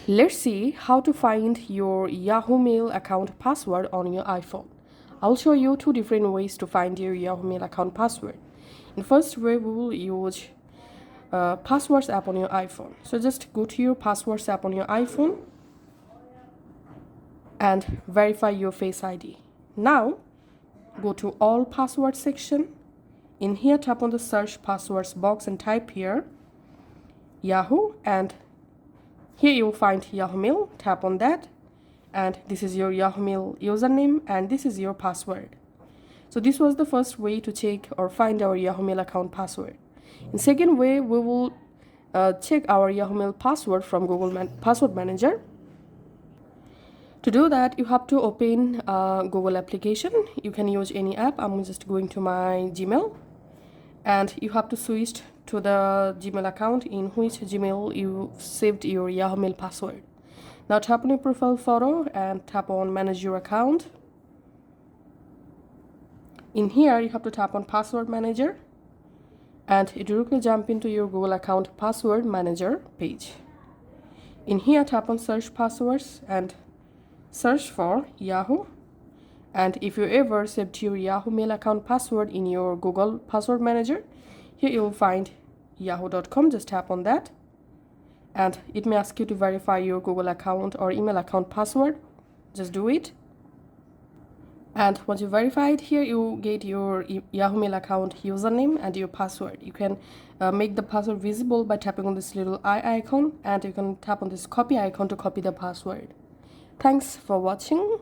Let's see how to find your Yahoo Mail account password on your iPhone. I'll show you two different ways to find your Yahoo Mail account password. In first way, we will use Passwords app on your iPhone. So just go to your Passwords app on your iPhone and verify your Face ID. Now, go to All Passwords section. In here, tap on the Search Passwords box and type here Yahoo, and here you will find Yahoo Mail. Tap on that, and this is your Yahoo Mail username and this is your password. So this was the first way to check or find our Yahoo Mail account password. In second way, we will check our Yahoo Mail password from Google Password Manager. To do that, you have to open Google application. You can use any app. I'm just going to my Gmail, and you have to switch to the Gmail account in which Gmail you saved your Yahoo Mail password. Now tap on your profile photo and tap on Manage Your Account. In here, you have to tap on Password Manager, and it will directly jump into your Google account Password Manager page. In here, tap on Search Passwords and search for Yahoo. And if you ever saved your Yahoo Mail account password in your Google Password Manager, here you will find yahoo.com. Just tap on that, and it may ask you to verify your Google account or email account password. Just do it. And once you verify it, here you get your Yahoo Mail account username and your password. You can make the password visible by tapping on this little eye icon, and you can tap on this copy icon to copy the password. Thanks for watching.